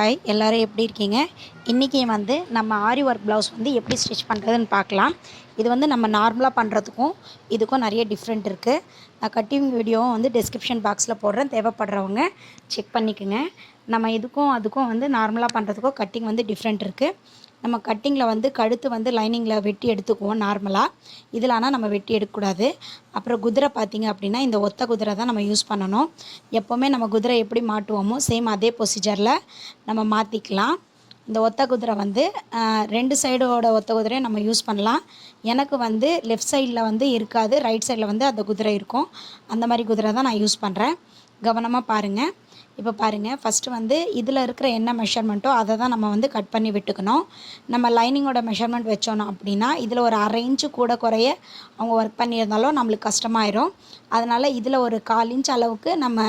Hi எல்லோரும் எப்படி இருக்கீங்க? இன்றைக்கி வந்து நம்ம ஆரி ஒர்க் ப்ளவுஸ் வந்து எப்படி ஸ்டிச் பண்ணுறதுன்னு பார்க்கலாம். இது வந்து நம்ம நார்மலாக பண்ணுறதுக்கும் இதுக்கும் நிறைய டிஃப்ரெண்ட் இருக்குது. நான் கட்டிங் வீடியோவும் வந்து டிஸ்கிரிப்ஷன் பாக்ஸில் போடுறேன், தேவைப்படுறவங்க செக் பண்ணிக்கோங்க. நம்ம இதுக்கும் அதுக்கும் வந்து நார்மலாக பண்ணுறதுக்கும் கட்டிங் வந்து டிஃப்ரெண்ட் இருக்குது. நம்ம கட்டிங்கில் வந்து கழுத்து வந்து லைனிங்கில் வெட்டி எடுத்துக்குவோம் நார்மலாக. இதில் ஆனால் நம்ம வெட்டி எடுக்கக்கூடாது. அப்புறம் குதிரை பார்த்திங்க அப்படின்னா இந்த ஒத்த குதிரை தான் நம்ம யூஸ் பண்ணணும். எப்போவுமே நம்ம குதிரை எப்படி மாட்டுவோமோ சேம் அதே ப்ரொசீஜரில் நம்ம மாற்றிக்கலாம். இந்த ஒத்த குதிரை வந்து 2 சைடோட ஒத்த குதிரையை நம்ம யூஸ் பண்ணலாம். எனக்கு வந்து லெஃப்ட் சைடில் வந்து இருக்காது, ரைட் சைடில் வந்து அந்த குதிரை இருக்கும். அந்த மாதிரி குதிரை தான் நான் யூஸ் பண்ணுறேன். கவனமாக பாருங்கள். இப்போ பாருங்கள், ஃபஸ்ட்டு வந்து இதில் இருக்கிற என்ன மெஷர்மெண்ட்டோ அதை தான் நம்ம வந்து கட் பண்ணி விட்டுக்கணும். நம்ம லைனிங்கோட மெஷர்மெண்ட் வச்சோன்னா அப்படின்னா இதில் ஒரு 1/2 இன்ச்சு கூட குறைய அவங்க ஒர்க் பண்ணியிருந்தாலும் நம்மளுக்கு கஷ்டமாயிரும். அதனால் இதில் ஒரு 1/4 இன்ச் அளவுக்கு நம்ம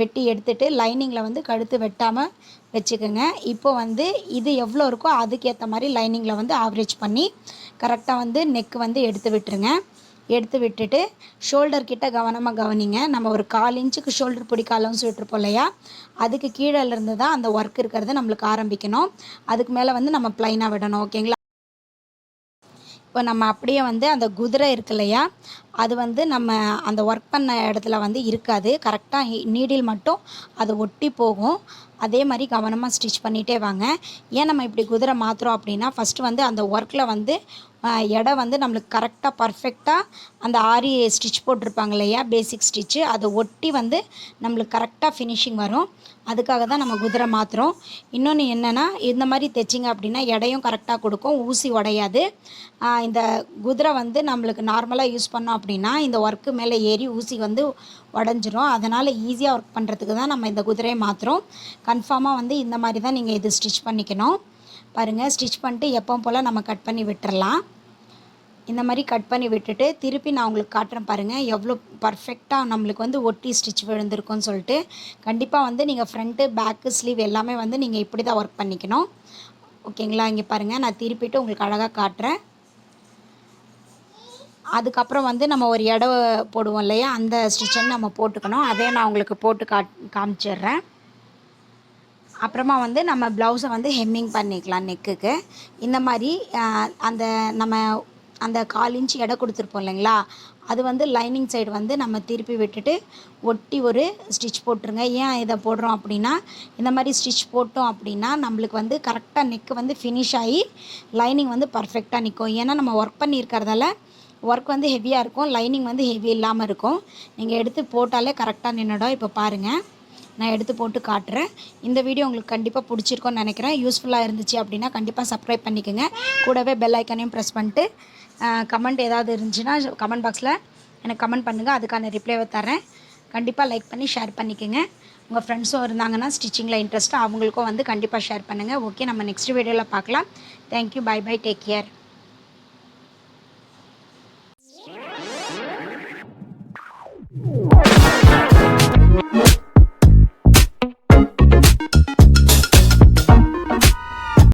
வெட்டி எடுத்துகிட்டு லைனிங்கில் வந்து கழுத்து வெட்டாமல் வச்சுக்கோங்க. இப்போ வந்து இது எவ்வளோ இருக்கோ அதுக்கேற்ற மாதிரி லைனிங்கில் வந்து ஆவரேஜ் பண்ணி கரெக்டாக வந்து நெக்கு வந்து எடுத்து விட்டுருங்க. எடுத்து விட்டுட்டு ஷோல்டர் கிட்ட கவனமாக கவனிங்க. நம்ம ஒரு 1/4 இன்ச்சுக்கு ஷோல்டர் பிடிக்க அலவுன்ஸ் விட்டுருப்போம் இல்லையா, அதுக்கு கீழேருந்து தான் அந்த ஒர்க் இருக்கிறது நம்மளுக்கு ஆரம்பிக்கணும். அதுக்கு மேலே வந்து நம்ம ப்ளைனாக விடணும். ஓகேங்களா? இப்போ நம்ம அப்படியே வந்து அந்த குதிரை இருக்கு இல்லையா, அது வந்து நம்ம அந்த ஒர்க் பண்ண இடத்துல வந்து இருக்காது. கரெக்டாக நீடில் மட்டும் அது ஒட்டி போகும். அதே மாதிரி கவனமாக ஸ்டிச் பண்ணிகிட்டே வாங்க. ஏன் நம்ம இப்படி குதிரை மாற்றுறோம் அப்படின்னா, ஃபஸ்ட்டு வந்து அந்த ஒர்க்கில் வந்து இடம் வந்து நம்மளுக்கு கரெக்டாக பர்ஃபெக்டாக அந்த ஆரி ஸ்டிச் போட்டிருப்பாங்க இல்லையா, பேசிக் ஸ்டிச்சு அதை ஒட்டி வந்து நம்மளுக்கு கரெக்டாக ஃபினிஷிங் வரும். அதுக்காக தான் நம்ம குதிரை மாற்றுறோம். இன்னொன்று என்னென்னா, இந்த மாதிரி தைச்சிங்க அப்படின்னா எடையும் கரெக்டாக கொடுக்கும், ஊசி உடையாது. இந்த குதிரை வந்து நம்மளுக்கு நார்மலாக யூஸ் பண்ணோம் அப்படின்னா இந்த ஒர்க்கு மேலே ஏறி ஊசி வந்து உடஞ்சிரும். அதனால் ஈஸியாக ஒர்க் பண்ணுறதுக்கு தான் நம்ம இந்த குதிரையை மாற்றுறோம். கன்ஃபார்மாக வந்து இந்த மாதிரி தான் நீங்கள் இது ஸ்டிச் பண்ணிக்கணும். பாருங்கள், ஸ்டிச் பண்ணிட்டு எப்பவும் போல் நம்ம கட் பண்ணி விட்டுறலாம். இந்த மாதிரி கட் பண்ணி விட்டுட்டு திருப்பி நான் உங்களுக்கு காட்டுறேன் பாருங்கள், எவ்வளோ பர்ஃபெக்டாக நம்மளுக்கு வந்து ஒட்டி ஸ்டிச் விழுந்திருக்குன்னு சொல்லிட்டு. கண்டிப்பாக வந்து நீங்கள் ஃப்ரண்ட்டு பேக்கு ஸ்லீவ் எல்லாமே வந்து நீங்கள் இப்படி தான் ஒர்க் பண்ணிக்கணும். ஓகேங்களா? இங்கே பாருங்கள், நான் திருப்பிட்டு உங்களுக்கு அழகாக காட்டுறேன். அதுக்கப்புறம் வந்து நம்ம ஒரு எடை போடுவோம் இல்லையா, அந்த ஸ்டிச்சை நம்ம போட்டுக்கணும். அதே நான் உங்களுக்கு போட்டு காமிச்சிடுறேன். அப்புறமா வந்து நம்ம ப்ளவுஸை வந்து ஹெம்மிங் பண்ணிக்கலாம் நெக்குக்கு. இந்த மாதிரி அந்த நம்ம அந்த 1/4 இன்ச் எடை கொடுத்துருப்போம் இல்லைங்களா, அது வந்து லைனிங் சைடு வந்து நம்ம திருப்பி விட்டுட்டு ஒட்டி ஒரு ஸ்டிச் போட்டுருங்க. ஏன் இதை போடுறோம் அப்படின்னா, இந்த மாதிரி ஸ்டிச் போட்டோம் அப்படின்னா நம்மளுக்கு வந்து கரெக்டாக நெக்கு வந்து ஃபினிஷ் ஆகி லைனிங் வந்து பர்ஃபெக்டாக நிற்கும். ஏன்னா நம்ம ஒர்க் பண்ணியிருக்கிறதால ஒர்க் வந்து ஹெவியாக இருக்கும், லைனிங் வந்து ஹெவி இல்லாமல் இருக்கும். நீங்கள் எடுத்து போட்டாலே கரெக்டாக நின்றுடும். இப்போ பாருங்கள், நான் எடுத்து போட்டு காட்டுறேன். இந்த வீடியோ உங்களுக்கு கண்டிப்பாக பிடிச்சிருக்கோன்னு நினைக்கிறேன். யூஸ்ஃபுல்லாக இருந்துச்சு அப்படின்னா கண்டிப்பாக சப்ஸ்கிரைப் பண்ணிக்கோங்க. கூடவே பெல் ஐக்கானையும் ப்ரெஸ் பண்ணிட்டு கமெண்ட் ஏதாவது இருந்துச்சுன்னா கமெண்ட் பாக்ஸில் எனக்கு கமெண்ட் பண்ணுங்கள், அதுக்கான ரிப்ளைவை தரேன். கண்டிப்பாக லைக் பண்ணி ஷேர் பண்ணிக்கோங்க. உங்கள் ஃப்ரெண்ட்ஸும் இருந்தாங்கன்னா ஸ்டிச்சிங்கில் இன்ட்ரெஸ்ட்டாக அவங்களுக்கும் வந்து கண்டிப்பாக ஷேர் பண்ணுங்கள். ஓகே, நம்ம நெக்ஸ்ட் வீடியோவில் பார்க்கலாம். Thank you, bye bye, take care.